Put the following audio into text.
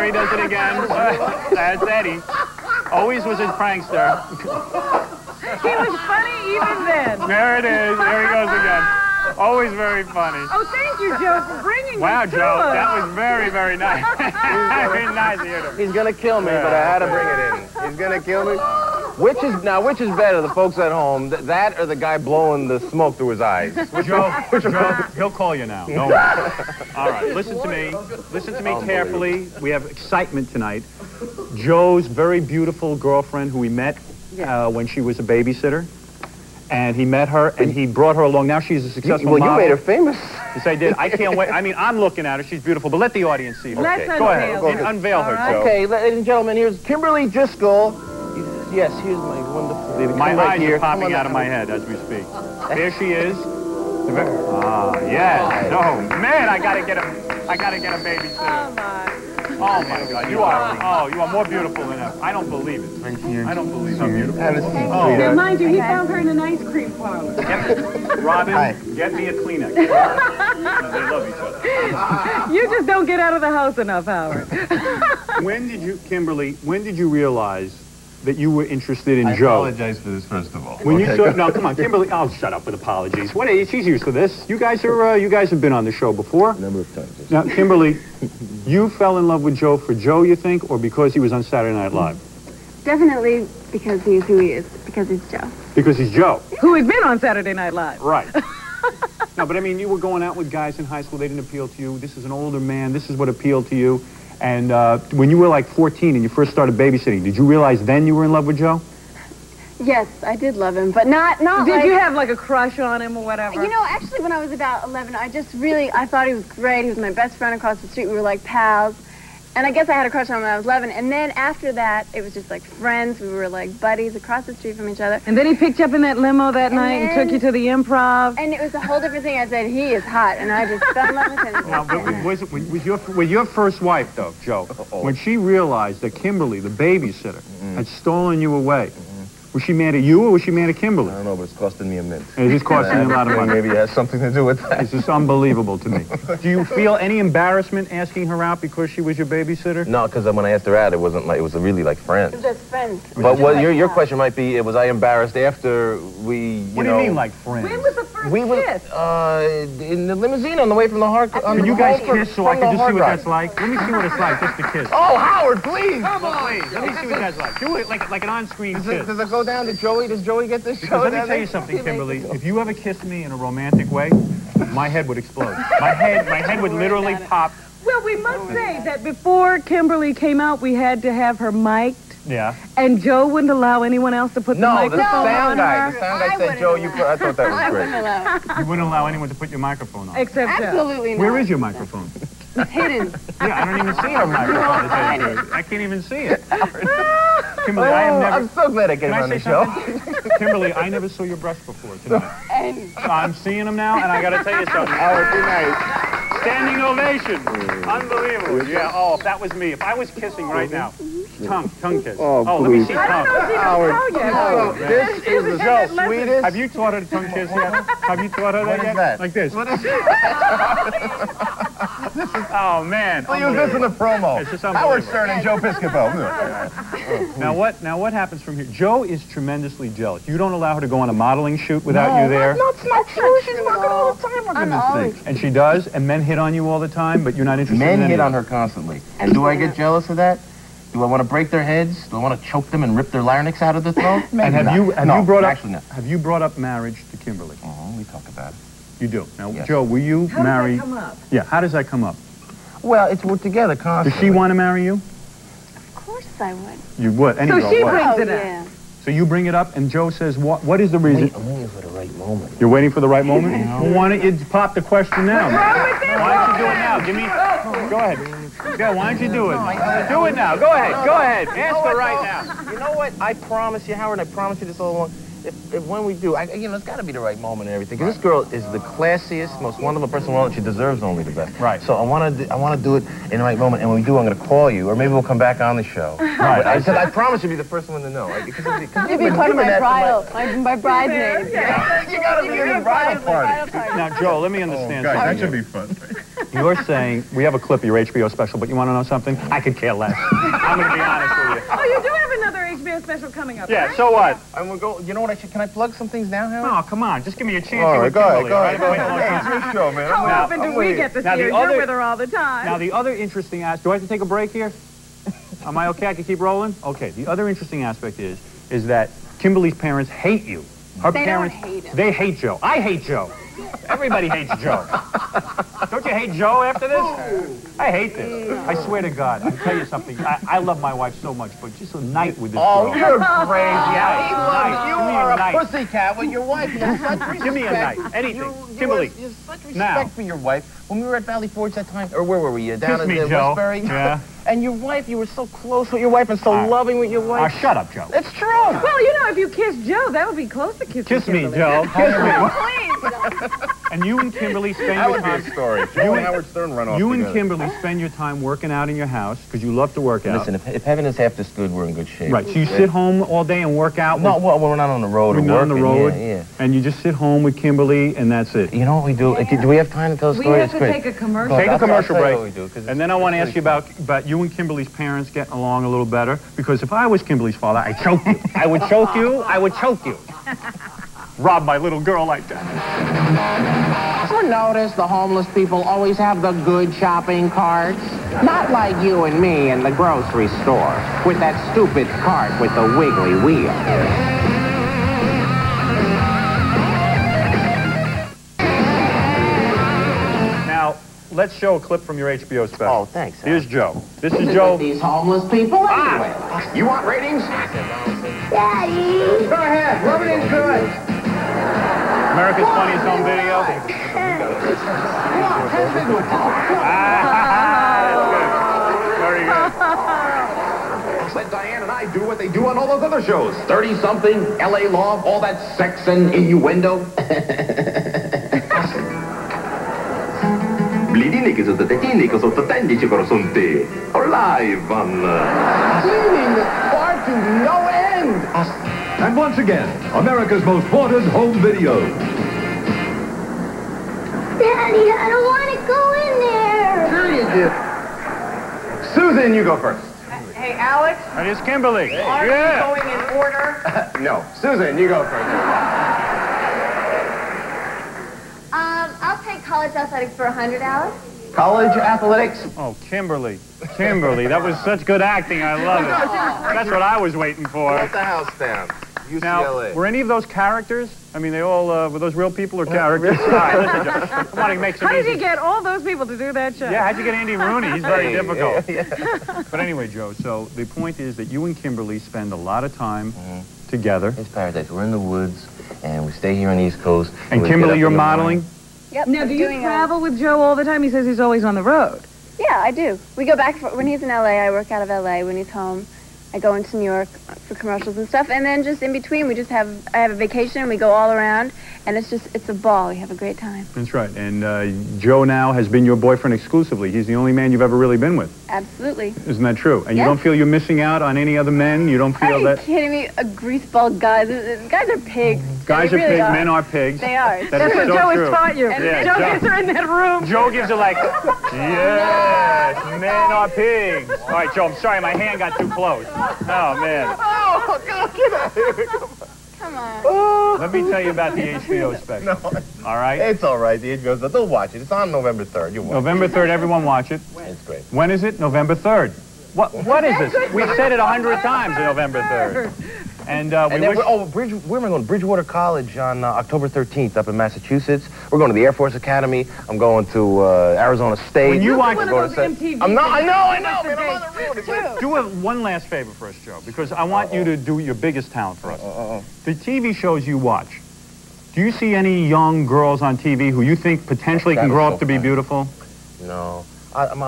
There he does it again. That's Eddie. Always was a prankster. He was funny even then. There it is. There he goes again. Always very funny. Oh, thank you, Joe, for bringing Wow, me to Joe, us. that was very, very nice. Very nice of you. He's gonna kill me, but I had to bring it in. He's gonna kill me. Which is better, the folks at home, that or the guy blowing the smoke through his eyes? Joe, he'll call you now. Don't worry. All right, listen to me. Listen to me carefully. We have excitement tonight. Joe's very beautiful girlfriend who we met when she was a babysitter. And he met her, and he brought her along. Now she's a successful model. Well, you made her famous. Yes, I did. I can't wait. I mean, I'm looking at her. She's beautiful, but let the audience see her. Let's Go ahead. Unveil her, Joe. Okay, ladies and gentlemen, here's Kimberly Driscoll. Yes, here's my wonderful baby. My eyes here. are popping out of my head as we speak. There she is. Ah, yes. Oh, man, I gotta get a babysitter. Oh, my. Oh, my God. You are more beautiful than ever. I don't believe it. I don't believe how beautiful. Now, mind you, he found her in an ice cream parlor. Robin, get me a Kleenex. They love each other. You just don't get out of the house enough, Howard. Kimberly, when did you realize that you were interested in Joe? I apologize for this, first of all. When you saw, no, come on, Kimberly. Oh, shut up with apologies. What? She's used to this. You guys have been on the show before. A number of times. Now, Kimberly, you fell in love with Joe for Joe, you think, or because he was on Saturday Night Live? Definitely because he's who he is, because he's Joe. Because he's Joe. Who had been on Saturday Night Live. Right. No, but I mean, you were going out with guys in high school. They didn't appeal to you. This is an older man. This is what appealed to you. And when you were like 14 and you first started babysitting, did you realize then you were in love with Joe? Yes, I did love him, but not Did you have like a crush on him or whatever? You know, actually, when I was about 11, I thought he was great. He was my best friend across the street. We were like pals. And I guess I had a crush on him when I was 11. And then after that, it was just like friends. We were like buddies across the street from each other. And then he picked you up in that limo that night and took you to the Improv. And it was a whole different thing. I said, he is hot. And I just fell in love with him. Now, but with your first wife, though, Joe, when she realized that Kimberly, the babysitter, had stolen you away, was she mad at you or was she mad at Kimberly? I don't know, but it's costing me a mint. It is costing you a lot of money. Maybe it has something to do with that. It's just unbelievable to me. Do you feel any embarrassment asking her out because she was your babysitter? No, because when I asked her out, it wasn't like, it was really like friends. It was just friends. But what your question might be, was I embarrassed after we, What do you mean, like friends? When was the first we were kiss? in the limousine on the way from the hard. Can you guys kiss so I can just see what that's like? Let me see what it's like, just to kiss. Oh, Howard, please! Come on, please. Let me see what that's like. Do it like an on-screen kiss. Does it go down to Joey? Does Joey get this show? Because let me tell you something, Kimberly. If you ever kissed me in a romantic way, my head would explode. My head would literally pop. Well, we must say that before Kimberly came out, we had to have her mic'd. Yeah. And Joe wouldn't allow anyone else to put the microphone on her. The sound guy said, Joe, I thought that was great. You wouldn't allow anyone to put your microphone on. Except Joe. Absolutely not. Where is your microphone? It's hidden. Yeah, I don't even see her microphone. To tell you the truth. I can't even see it. Kimberly, I have never... I'm so glad I came on the show. Kimberly, I never saw your breasts before tonight. I'm seeing them now, and I got to tell you something. Howard, be nice. Standing ovation. Unbelievable. Yeah, oh, if that was me. If I was kissing right now. Tongue kiss. Oh, let me see tongue. Howard, this is the sweetest. Have you taught her to tongue kiss yet? Have you taught her that yet? That? Like this. What is Oh, man. We'll use this in the promo. It's just Howard unbelievable. Stern and Joe Piscopo. Now what happens from here? Joe is tremendously jealous. You don't allow her to go on a modeling shoot without you there. That's not true. She's working all the time on this thing. And she does, and men hit on you all the time, but you're not interested in Men any hit of on her constantly. And do I get jealous of that? Do I want to break their heads? Do I want to choke them and rip their larynx out of the throat? And have you brought up marriage to Kimberly? We talk about it. You do. Now, Yes. Joe, will you marry? How does that come up? Yeah, how does that come up? Well, we're together Does constantly. she want to marry you? Of course I would. You would. Any So girl she would. brings it up. Yeah. So you bring it up, and Joe says, what is the reason? I'm waiting for the right moment. You're waiting for the right moment? Well, why don't you pop the question now? Why don't you do it now? Give me... Go ahead. Yeah, why don't you do it? Do it now. Go ahead. Go ahead. Ask her right now. You know what? I promise you, Howard, I promise you this all along. If when we do, it's got to be the right moment and everything. Because this girl is the classiest, most wonderful person in the world. She deserves only the best. Right. So I want to do it in the right moment. And when we do, I'm going to call you, or maybe we'll come back on the show. Right. I said I promise you'll be the first one to know. You'd be part of my bridal, my bridesmaid. You got to be in the bridal party. Now, Joe, let me understand Guys, that something. should be fun. You're saying, we have a clip of your HBO special, but you want to know something? I could care less. I'm going to be honest with you. Oh, you do have another HBO special coming up, Yeah, right? so what? And we'll go, you know what, can I plug some things now, Howard? Oh, come on. Just give me a chance. All here right, with go ahead, Kimberly, go all ahead. right? Wait, hold on. It's your show, man. How often do we get to Now, see the her? other- You're with her all the time. Now, the other interesting aspect... Do I have to take a break here? Am I okay? I can keep rolling? Okay. The other interesting aspect is that Kimberly's parents hate you. Her They parents... don't hate him. They hate Joe. I hate Joe. Everybody hates Joe. Don't you hate Joe after this? I hate this. I swear to God. I'll tell you something. I love my wife so much, but just a night with this girl. Oh, you're crazy. Night. You Give me are a night. pussycat with your wife. You have such respect. Give me a night. Anything. Kimberly. You have such respect Now. for your wife. When we were at Valley Forge that time, or where were we? Down Kiss in me, Joe. Westbury? Yeah. And your wife, you were so close with your wife and so loving with your wife. Shut up, Joe. It's true. Well, you know, if you kiss Joe, that would be close to kissing Kiss me, Kimberly. Joe. Kiss me. Please. And you and Kimberly spend That your would be time... a story. Joe and Howard Stern run off You and together. Kimberly spend your time working out in your house because you love to work out. Listen, if heaven is half this good, we're in good shape. Right. So you sit home all day and work out. No, well, we're not on the road. We're or not on the working. road. Yeah. And you just sit home with Kimberly, and that's it. You know what we do? Do we have time to tell a We story? have It's to great. take a commercial. Take a commercial I'll tell break. you what we do, 'cause it's- And then I want to it's ask you pretty about you and Kimberly's parents getting along a little better. Because if I was Kimberly's father, I'd choke you. I would choke you. I would choke you. Rob my little girl like that. Ever notice the homeless people always have the good shopping carts? Not like you and me in the grocery store with that stupid cart with the wiggly wheel. Now, let's show a clip from your HBO special. Oh, thanks, Al. Here's Joe. This is With Joe. these homeless people anyway. You want ratings? Daddy! Go ahead, rub it in good. America's Funniest Home Video. Very good. Let Diane and I do what they do on all those other shows. 30-something, L.A. Law, all that sex and innuendo. Blidiniche sotto tetiniche sotto tendici corazonte. Live on... Cleaning far to no end! And once again, America's most wanted home video. Daddy, I don't want to go in there. Sure you do. Susan, you go first. Hey, Alex, And here's Kimberly. are you going in order? No, Susan, you go first. I'll take college athletics for 100, Alex. College athletics. Oh, Kimberly. Kimberly, that was such good acting. I love it. That's what I was waiting for. Let the house down. Now, UCLA. were any of those characters? I mean, they all, were those real people or characters? All right, listen, Joe. Come on, make some How did easy. you get all those people to do that show? Yeah, how'd you get Andy Rooney? He's very Hey, difficult. yeah. But anyway, Joe, so the point is that you and Kimberly spend a lot of time together. It's paradise. We're in the woods, and we stay here on the East Coast. And we get Kimberly, up you're in the morning. modeling? Yep. Now, I'm do you doing travel with Joe all the time? He says he's always on the road. Yeah, I do. We go back when he's in LA. I work out of LA. When he's home, I go into New York for commercials and stuff. And then just in between, I have a vacation and we go all around. And it's a ball. We have a great time. That's right. And Joe now has been your boyfriend exclusively. He's the only man you've ever really been with. Absolutely. Isn't that true? And you Yes. don't feel you're missing out on any other men? You don't Are feel you that... kidding me? A greaseball guy. Guys are pigs. Guys They are really pigs, men are pigs. They are. That That's is what so Joe true. has taught you. Yeah, Joe Joe- gets her in that room. Joe gives it like, yes, men are pigs. All right, Joe, I'm sorry, my hand got too close. Oh, man. Oh, God, get out of here. Come on. Let me tell you about the HBO special. All right? It's all right. The HBO stuff. They'll watch it. It's on November 3rd. You'll watch November 3rd, everyone watch it. it. It's great. When is it? November 3rd. What is this? We've said it 100 times on November 3rd. And we And then wish... we're going to Bridgewater College on October 13th up in Massachusetts. We're going to the Air Force Academy. I'm going to Arizona State. When you watch- One of Go to those Sa- MTV I'm not. I know, man. What's the I'm on the road. It's like- Do one last favor for us, Joe, because I want you to do your biggest talent for us. The TV shows you watch, do you see any young girls on TV who you think potentially That can was grow so up to be fun. beautiful? No. I'm